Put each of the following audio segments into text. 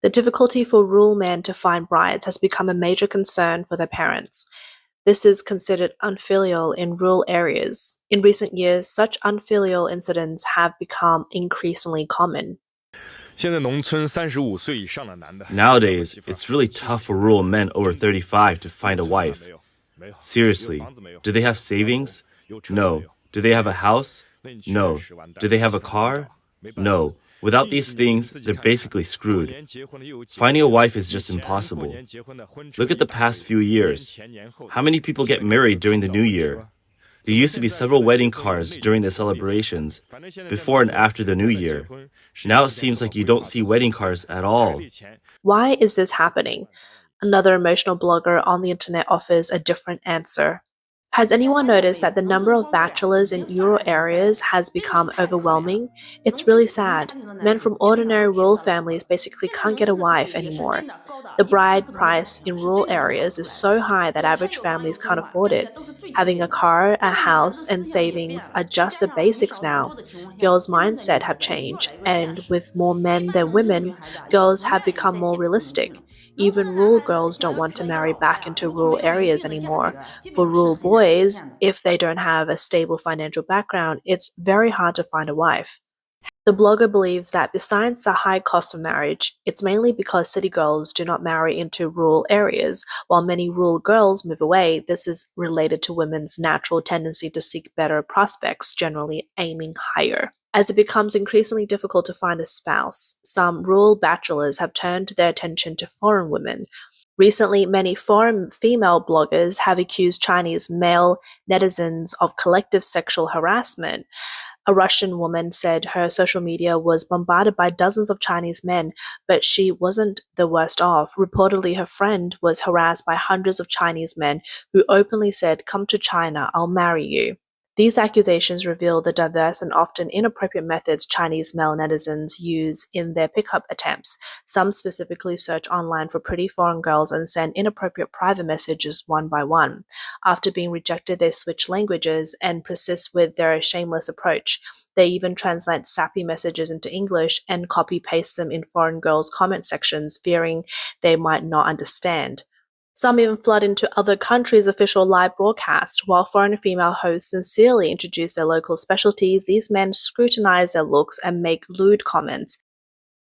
The difficulty for rural men to find brides has become a major concern for their parents. This is considered unfilial in rural areas. In recent years, such unfilial incidents have become increasingly common. 现在农村35岁以上的男的找个 Nowadays, 媳妇儿 it's really 其 tough 实 for 不 rural 容易。men over 35 to 农 find a 村呢 wife. 没有，有 Seriously, 房子没有， do they have 有楼 savings? 有车没 No. 有， Do they have a 没有， house? 那你去这 No. 10万单 Do they have a 现在不好找， car? 没办法。 No. Without 近 these 几年你 things, 自己 they're 看看， basically 过 screwed. 年结婚的又有几 Finding a 个？ wife is 以 just 前过 impossible. 年结婚的婚车 Look at 一 the 大 past 堆， few 年 years. 前年后的， How many people 现 get 在根本 married 看 during 不 the 到 new 婚 year? 车。 There 怎么 used to 现 be 在为 several 了结 wedding 婚有 cars 内 during 地 the 婚一样？ celebrations, 反正现在在 before 农 and 村 after the 结 new 婚的结 year. 婚是一 Now it 件不 seems 可 like you 回 don't 答 see 的， wedding cars at 彩 all. 礼钱 Why is this happening? Another emotional blogger on the internet offers a different answer. Has anyone noticed that the number of bachelors in rural areas has become overwhelming? It's really sad. Men from ordinary rural families basically can't get a wife anymore. The bride price in rural areas is so high that average families can't afford it. Having a car, a house, and savings are just the basics now. Girls' mindset have changed, and with more men than women, girls have become more realistic. Even rural girls don't want to marry back into rural areas anymore. For rural boys, if they don't have a stable financial background, it's very hard to find a wife. The blogger believes that besides the high cost of marriage, it's mainly because city girls do not marry into rural areas. While many rural girls move away, this is related to women's natural tendency to seek better prospects, generally aiming higher. As it becomes increasingly difficult to find a spouse, some rural bachelors have turned their attention to foreign women. Recently, many foreign female bloggers have accused Chinese male netizens of collective sexual harassment. A Russian woman said her social media was bombarded by dozens of Chinese men, but she wasn't the worst off. Reportedly, her friend was harassed by hundreds of Chinese men who openly said, "Come to China, I'll marry you." These accusations reveal the diverse and often inappropriate methods Chinese male netizens use in their pickup attempts. Some specifically search online for pretty foreign girls and send inappropriate private messages one by one. After being rejected, they switch languages and persist with their shameless approach. They even translate sappy messages into English and copy paste them in foreign girls' comment sections, fearing they might not understand. Some even flood into other countries' official live broadcast. While foreign female hosts sincerely introduce their local specialties, these men scrutinize their looks and make lewd comments.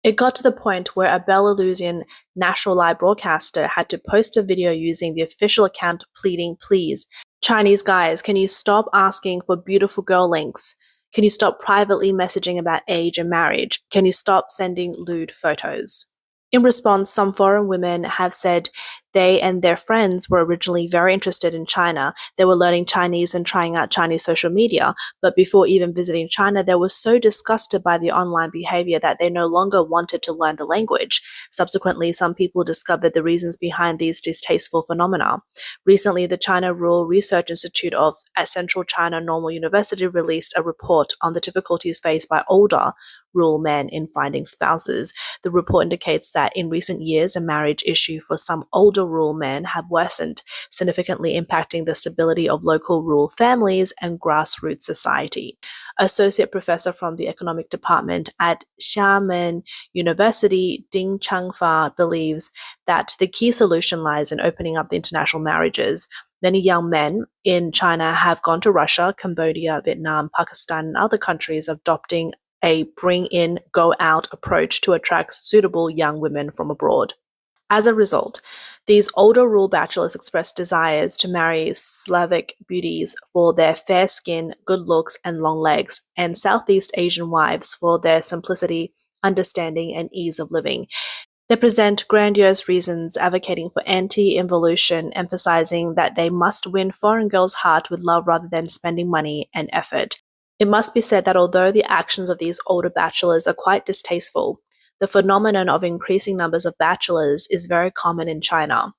It got to the point where a Belarusian national live broadcaster had to post a video using the official account pleading, "Please, Chinese guys, can you stop asking for beautiful girl links? Can you stop privately messaging about age and marriage? Can you stop sending lewd photos?" In response, some foreign women have said they and their friends were originally very interested in China. They were learning Chinese and trying out Chinese social media, but before even visiting China, they were so disgusted by the online behavior that they no longer wanted to learn the language. Subsequently, some people discovered the reasons behind these distasteful phenomena. Recently, the China Rural Research Institute at Central China Normal University released a report on the difficulties faced by older rural men in finding spouses. The report indicates that in recent years, the marriage issue for some older rural men have worsened, significantly impacting the stability of local rural families and grassroots society. Associate professor from the economic department at Xiamen University, Ding Changfa, believes that the key solution lies in opening up the international marriages. Many young men in China have gone to Russia, Cambodia, Vietnam, Pakistan, and other countries, adopting a bring in, go out approach to attract suitable young women from abroad. As a result, these older rural bachelors express desires to marry Slavic beauties for their fair skin, good looks, and long legs, and Southeast Asian wives for their simplicity, understanding, and ease of living. They present grandiose reasons advocating for anti-involution, emphasizing that they must win foreign girls' heart with love rather than spending money and effort. It must be said that although the actions of these older bachelors are quite distasteful, the phenomenon of increasing numbers of bachelors is very common in China.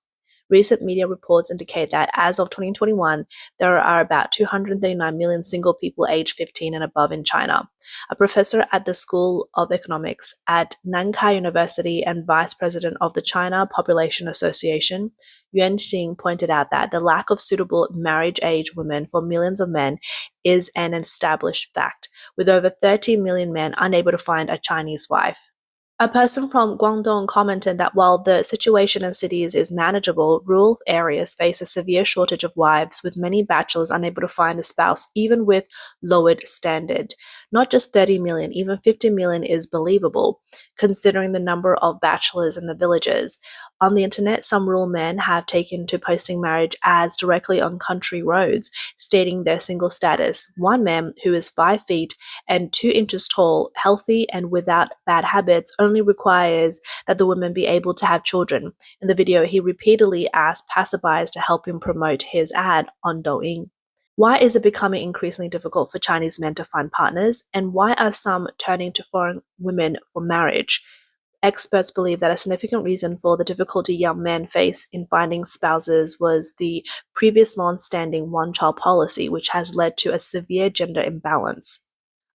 Recent media reports indicate that as of 2021, there are about 239 million single people aged 15 and above in China. A professor at the School of Economics at Nankai University and vice president of the China Population Association, Yuan Xing, pointed out that the lack of suitable marriage age women for millions of men is an established fact, with over 30 million men unable to find a Chinese wife. A person from Guangdong commented that while the situation in cities is manageable, rural areas face a severe shortage of wives, with many bachelors unable to find a spouse, even with lowered standard. Not just 30 million, even 50 million is believable, considering the number of bachelors in the villages. On the internet, some rural men have taken to posting marriage ads directly on country roads, stating their single status. One man, who is 5 feet and 2 inches tall, healthy, and without bad habits, only requires that the woman be able to have children. In the video, he repeatedly asked passerbys to help him promote his ad on Douyin. Why is it becoming increasingly difficult for Chinese men to find partners, and why are some turning to foreign women for marriage? Experts believe that a significant reason for the difficulty young men face in finding spouses was the previous long-standing one-child policy, which has led to a severe gender imbalance.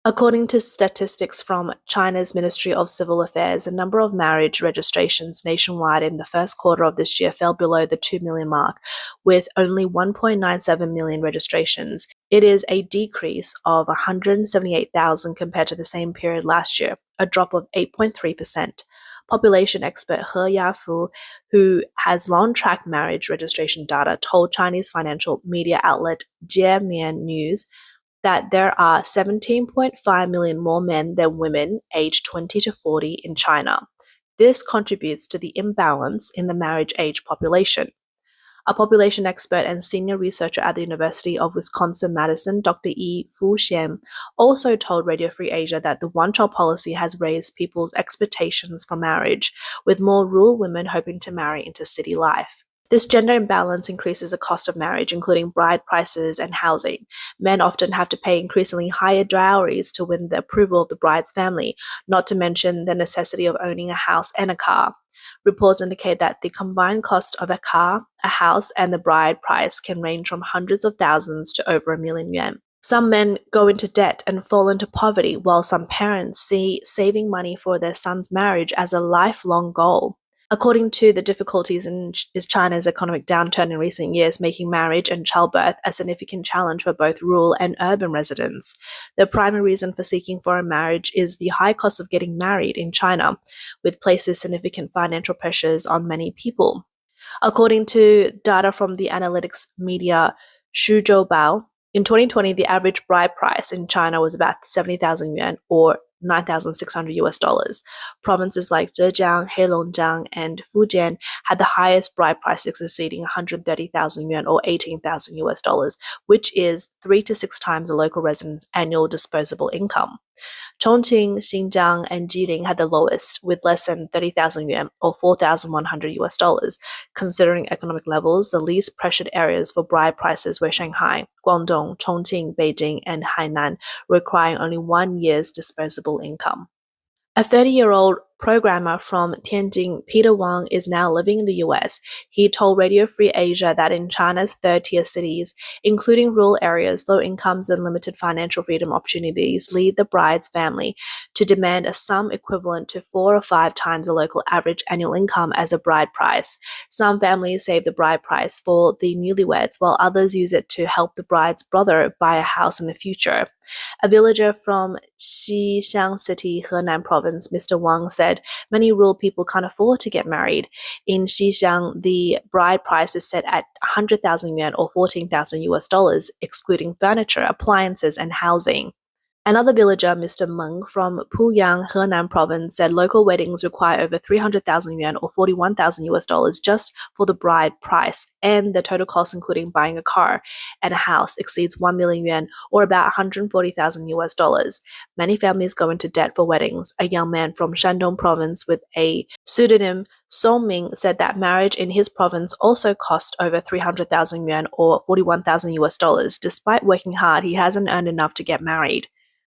According to statistics from China's Ministry of Civil Affairs, the number of marriage registrations nationwide in the first quarter of this year fell below the 2 million mark, with only 1.97 million registrations. It is a decrease of 178,000 compared to the same period last year, a drop of 8.3%. Population expert He Yafu, who has long tracked marriage registration data, told Chinese financial media outlet Jiemian News that there are 17.5 million more men than women aged 20 to 40 in China. This contributes to the imbalance in the marriage age population. A population expert and senior researcher at the University of Wisconsin-Madison, Dr. Yi Fuxian, also told Radio Free Asia that the one-child policy has raised people's expectations for marriage, with more rural women hoping to marry into city life. This gender imbalance increases the cost of marriage, including bride prices and housing. Men often have to pay increasingly higher dowries to win the approval of the bride's family, not to mention the necessity of owning a house and a car. Reports indicate that the combined cost of a car, a house, and the bride price can range from hundreds of thousands to over 1 million yuan. Some men go into debt and fall into poverty, while some parents see saving money for their son's marriage as a lifelong goal. According to the difficulties in China's economic downturn in recent years, making marriage and childbirth a significant challenge for both rural and urban residents. The primary reason for seeking foreign marriage is the high cost of getting married in China, which places significant financial pressures on many people. According to data from the analytics media Shuzhou Bao, in 2020, the average bride price in China was about 70,000 yuan, or 9,600 US dollars. Provinces like Zhejiang, Heilongjiang, and Fujian had the highest bride prices, exceeding 130,000 yuan, or 18,000 US dollars, which is 3 to 6 times a local resident's annual disposable income. Chongqing, Xinjiang, and Jilin had the lowest, with less than 30,000 yuan, or 4,100 US dollars. Considering economic levels, the least pressured areas for bride prices were Shanghai, Guangdong, Chongqing, Beijing, and Hainan, requiring only 1 year's disposable income. A 30-year-old programmer from Tianjin, Peter Wang, is now living in the US. He told Radio Free Asia that in China's third-tier cities, including rural areas, low incomes and limited financial freedom opportunities lead the bride's family to demand a sum equivalent to 4 or 5 times the local average annual income as a bride price. Some families save the bride price for the newlyweds, while others use it to help the bride's brother buy a house in the future. A villager from Xixiang City, Henan Province, Mr. Wang, said many rural people can't afford to get married. In Xixiang, the bride price is set at 100,000 yuan, or 14,000 US dollars, excluding furniture, appliances, and housing. Another villager, Mr. Meng, from Puyang, Henan Province, said local weddings require over 300,000 yuan, or 41,000 US dollars, just for the bride price, and the total cost, including buying a car and a house, exceeds 1 million yuan, or about 140,000 US dollars. Many families go into debt for weddings. A young man from Shandong Province with a pseudonym, Song Ming, said that marriage in his province also cost over 300,000 yuan, or 41,000 US dollars. Despite working hard, he hasn't earned enough to get married.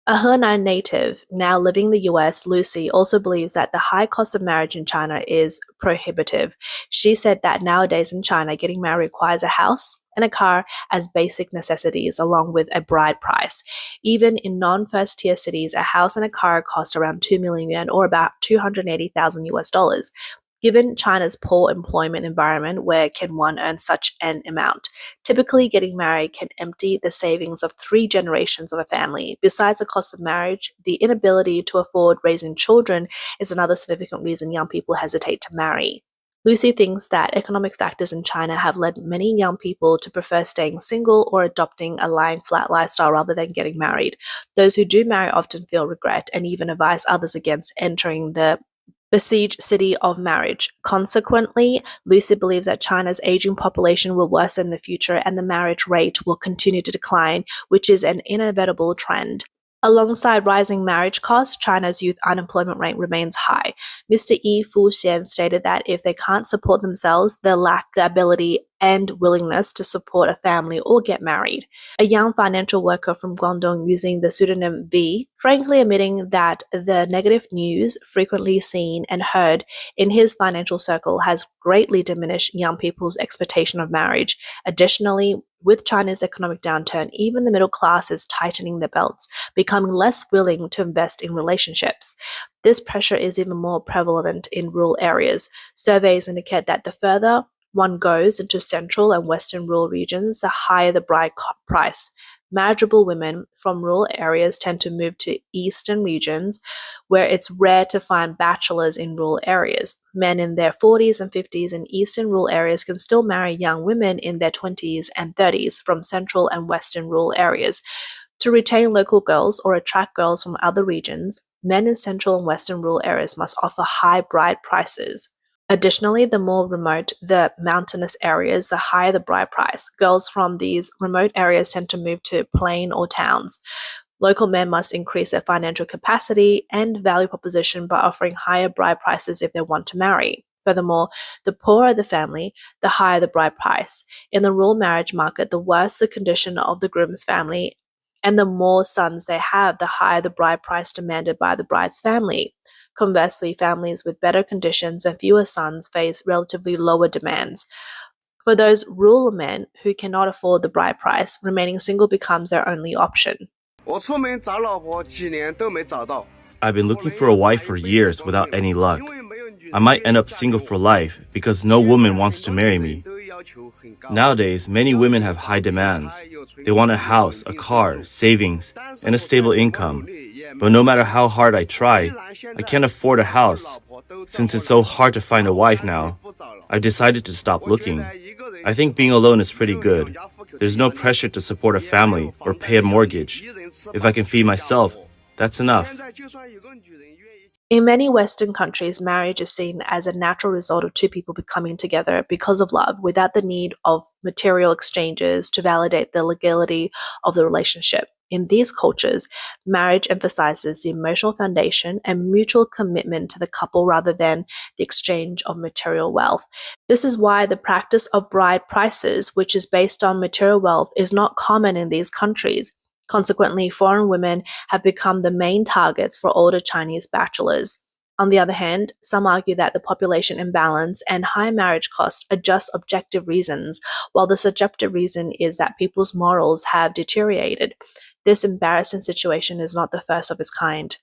A Henan native, now living in the US, Lucy, also believes that the high cost of marriage in China is prohibitive. She said that nowadays in China, getting married requires a house and a car as basic necessities, along with a bride price. Even in non-first tier cities, a house and a car cost around 2 million yuan, or about 280,000 US dollars. Given China's poor employment environment, where can one earn such an amount? Typically, getting married can empty the savings of 3 generations of a family. Besides the cost of marriage, the inability to afford raising children is another significant reason young people hesitate to marry. Lucy thinks that economic factors in China have led many young people to prefer staying single or adopting a lying flat lifestyle rather than getting married. Those who do marry often feel regret and even advise others against entering the besieged city of marriage. Consequently, Lucy believes that China's aging population will worsen in the future and the marriage rate will continue to decline, which is an inevitable trend. Alongside rising marriage costs, China's youth unemployment rate remains high. Mr. Yi Fuxian stated that if they can't support themselves, they lack the ability and willingness to support a family or get married. A young financial worker from Guangdong using the pseudonym V, frankly admitting that the negative news frequently seen and heard in his financial circle has greatly diminished young people's expectation of marriage. Additionally, with China's economic downturn, even the middle class is tightening their belts, becoming less willing to invest in relationships. This pressure is even more prevalent in rural areas. Surveys indicate that the further one goes into central and western rural regions, the higher the bride price. Marriageable women from rural areas tend to move to eastern regions, where it's rare to find bachelors in rural areas. Men in their 40s and 50s in eastern rural areas can still marry young women in their 20s and 30s from central and western rural areas. To retain local girls or attract girls from other regions, men in central and western rural areas must offer high bride prices. Additionally, the more remote the mountainous areas, the higher the bride price. Girls from these remote areas tend to move to plain or towns. Local men must increase their financial capacity and value proposition by offering higher bride prices if they want to marry. Furthermore, the poorer the family, the higher the bride price. In the rural marriage market, the worse the condition of the groom's family and the more sons they have, the higher the bride price demanded by the bride's family. Conversely, families with better conditions and fewer sons face relatively lower demands. For those rural men who cannot afford the bride price, remaining single becomes their only option. I've been looking for a wife for years without any luck. I might end up single for life because no woman wants to marry me. Nowadays, many women have high demands. They want a house, a car, savings, and a stable income. But no matter how hard I try, I can't afford a house. Since it's so hard to find a wife now, I've decided to stop looking. I think being alone is pretty good. There's no pressure to support a family or pay a mortgage. If I can feed myself, that's enough. In many Western countries, marriage is seen as a natural result of two people becoming together because of love, without the need of material exchanges to validate the legality of the relationship. In these cultures, marriage emphasizes the emotional foundation and mutual commitment to the couple rather than the exchange of material wealth. This is why the practice of bride prices, which is based on material wealth, is not common in these countries. Consequently, foreign women have become the main targets for older Chinese bachelors. On the other hand, some argue that the population imbalance and high marriage costs are just objective reasons, while the subjective reason is that people's morals have deteriorated. This embarrassing situation is not the first of its kind.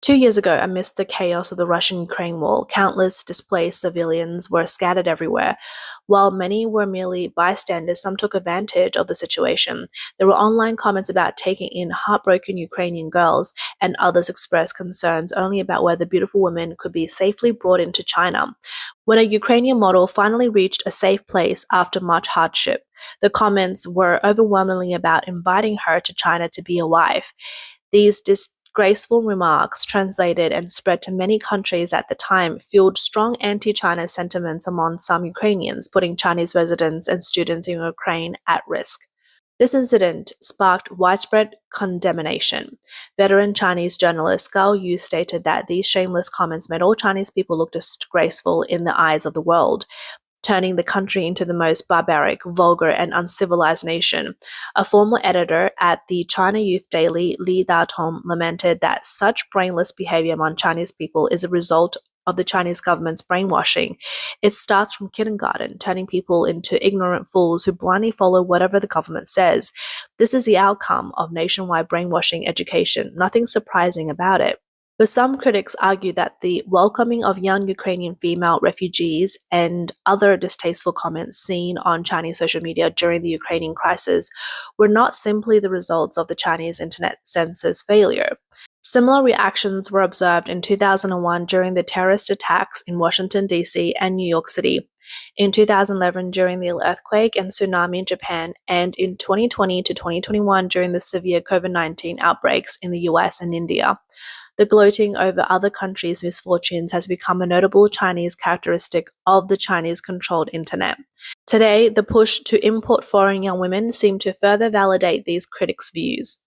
2 years ago, amidst the chaos of the Russian-Ukraine war, countless displaced civilians were scattered everywhere. While many were merely bystanders, some took advantage of the situation. There were online comments about taking in heartbroken Ukrainian girls, and others expressed concerns only about whether beautiful women could be safely brought into China. When a Ukrainian model finally reached a safe place after much hardship, the comments were overwhelmingly about inviting her to China to be a wife. These disgraceful remarks, translated and spread to many countries at the time, fueled strong anti-China sentiments among some Ukrainians, putting Chinese residents and students in Ukraine at risk. This incident sparked widespread condemnation. Veteran Chinese journalist Gao Yu stated that these shameless comments made all Chinese people look disgraceful in the eyes of the world, turning the country into the most barbaric, vulgar, and uncivilized nation. A former editor at the China Youth Daily, Li Datong, lamented that such brainless behavior among Chinese people is a result of the Chinese government's brainwashing. It starts from kindergarten, turning people into ignorant fools who blindly follow whatever the government says. This is the outcome of nationwide brainwashing education. Nothing surprising about it. But some critics argue that the welcoming of young Ukrainian female refugees and other distasteful comments seen on Chinese social media during the Ukrainian crisis were not simply the results of the Chinese internet censor's failure. Similar reactions were observed in 2001 during the terrorist attacks in Washington, D.C. and New York City, in 2011 during the earthquake and tsunami in Japan, and in 2020 to 2021 during the severe COVID-19 outbreaks in the US and India. The gloating over other countries' misfortunes has become a notable Chinese characteristic of the Chinese-controlled internet. Today, the push to import foreign young women seems to further validate these critics' views.